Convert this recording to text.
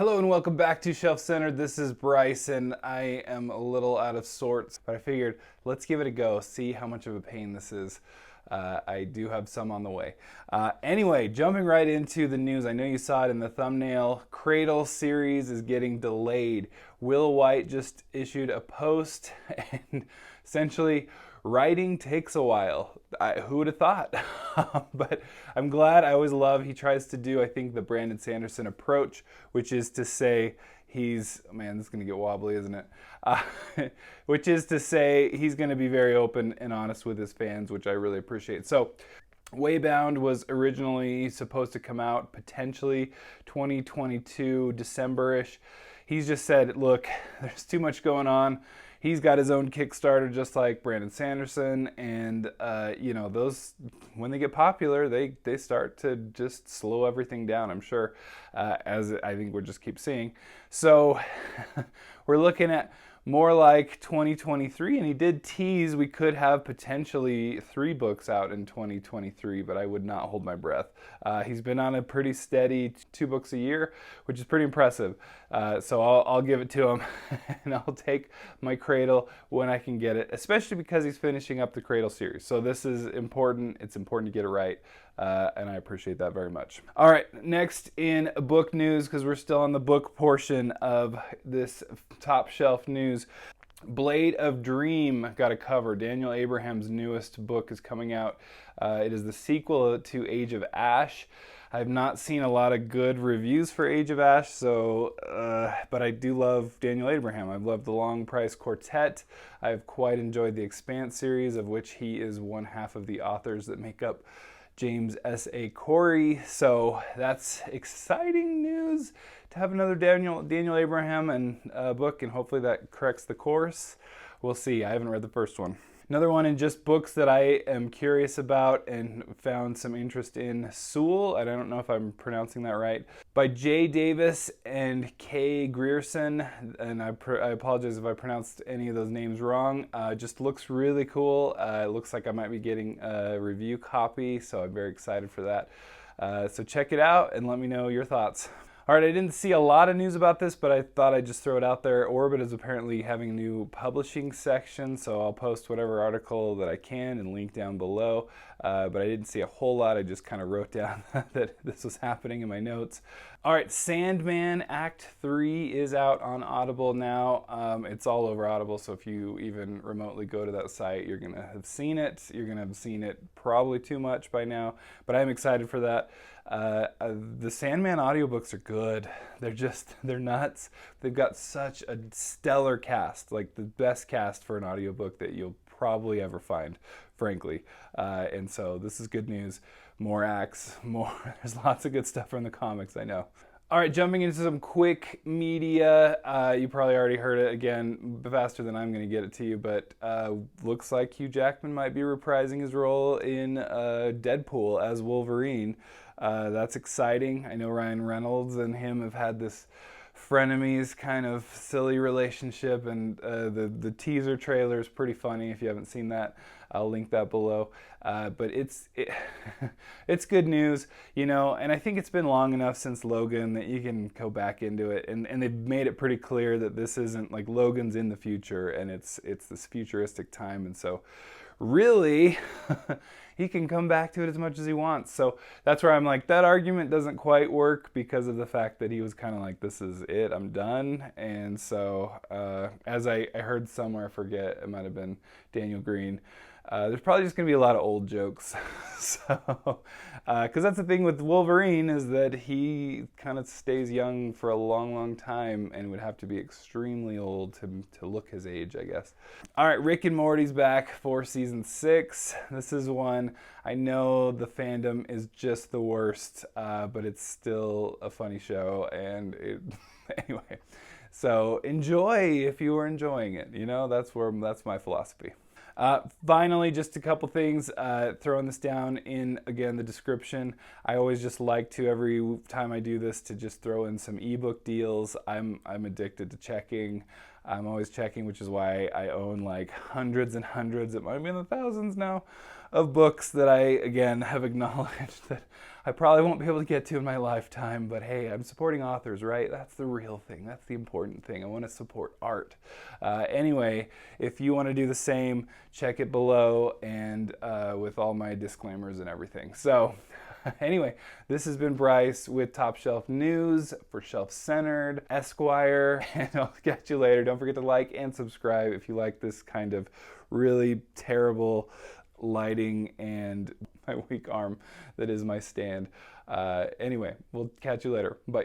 Hello and welcome back to Shelf Centered. This is Bryson. I am a little out of sorts, but I figured let's give it a go, see how much of a pain this is. I do have some on the way. Anyway, jumping right into the news. I know you saw it in the thumbnail. Cradle series is getting delayed. Will Wight just issued a post and essentially writing takes a while. Who would have thought? But I'm glad. I always love, he tries to do, I think, the Brandon Sanderson approach, which is to say man, this is going to get wobbly, isn't it? Which is to say he's going to be very open and honest with his fans, which I really appreciate. So Waybound was originally supposed to come out potentially 2022, December-ish. He's just said, look, there's too much going on. He's got his own Kickstarter, just like Brandon Sanderson, and those, when they get popular, they start to just slow everything down, I'm sure, as I think we'll just keep seeing. So we're looking at more like 2023, and he did tease we could have potentially 3 books out in 2023, but I would not hold my breath. He's been on a pretty steady 2 books a year, which is pretty impressive. So I'll give it to him, and I'll take my Cradle when I can get it, especially because he's finishing up the Cradle series. So this is important. It's important to get it right. And I appreciate that very much. All right, next in book news, because we're still on the book portion of this top shelf news. Blade of Dream got a cover. Daniel Abraham's newest book is coming out. It is the sequel to Age of Ash. I've not seen a lot of good reviews for Age of Ash, but I do love Daniel Abraham. I've loved the Long Price Quartet. I've quite enjoyed the Expanse series, of which he is one half of the authors that make up James S.A. Corey. So that's exciting news to have another Daniel Abraham and book, and hopefully that corrects the course. We'll see. I haven't read the first one. Another one in just books that I am curious about and found some interest in, Sewell, and I don't know if I'm pronouncing that right, by J. Davis and K. Grierson, and I apologize if I pronounced any of those names wrong. Just looks really cool. It looks like I might be getting a review copy, so I'm very excited for that. So check it out and let me know your thoughts. All right, I didn't see a lot of news about this, but I thought I'd just throw it out there. Orbit is apparently having a new publishing section, so I'll post whatever article that I can and link down below. But I didn't see a whole lot. I just kind of wrote down that this was happening in my notes. All right, Sandman Act 3 is out on Audible now. It's all over Audible, so if you even remotely go to that site, you're going to have seen it. You're going to have seen it probably too much by now, but I'm excited for that. The Sandman audiobooks are good. They're nuts. They've got such a stellar cast, like the best cast for an audiobook that you'll probably ever find, frankly. And so this is good news. More acts, there's lots of good stuff from the comics, I know. All right, jumping into some quick media. You probably already heard it again faster than I'm going to get it to you, but looks like Hugh Jackman might be reprising his role in Deadpool as Wolverine. That's exciting. I know Ryan Reynolds and him have had this frenemies kind of silly relationship, and the teaser trailer is pretty funny. If you haven't seen that, I'll link that below. But it's good news, and I think it's been long enough since Logan that you can go back into it, and they've made it pretty clear that this isn't like Logan's in the future, and it's this futuristic time, and so really he can come back to it as much as he wants. So that's where I'm like, that argument doesn't quite work because of the fact that he was kind of like, this is it, I'm done. And so as I heard somewhere, I forget, it might have been Daniel Green, there's probably just going to be a lot of old jokes. So, because that's the thing with Wolverine, is that he kind of stays young for a long, long time and would have to be extremely old to look his age, I guess. All right, Rick and Morty's back for season 6. This is one, I know the fandom is just the worst, but it's still a funny show, and anyway. So enjoy if you are enjoying it. That's my philosophy. Finally, just a couple things, throwing this down in, again, the description. I always just like to, every time I do this, to just throw in some ebook deals. I'm addicted to checking. I'm always checking, which is why I own like hundreds and hundreds, it might be in the thousands now, of books that I, again, have acknowledged that I probably won't be able to get to in my lifetime, but hey, I'm supporting authors, right? That's the real thing. That's the important thing. I want to support art. Anyway, if you want to do the same, check it below, and with all my disclaimers and everything. So anyway, this has been Bryce with Top Shelf News for Shelf Centered, Esquire, and I'll catch you later. Don't forget to like and subscribe if you like this kind of really terrible lighting and my weak arm that is my stand. Anyway, we'll catch you later. Bye.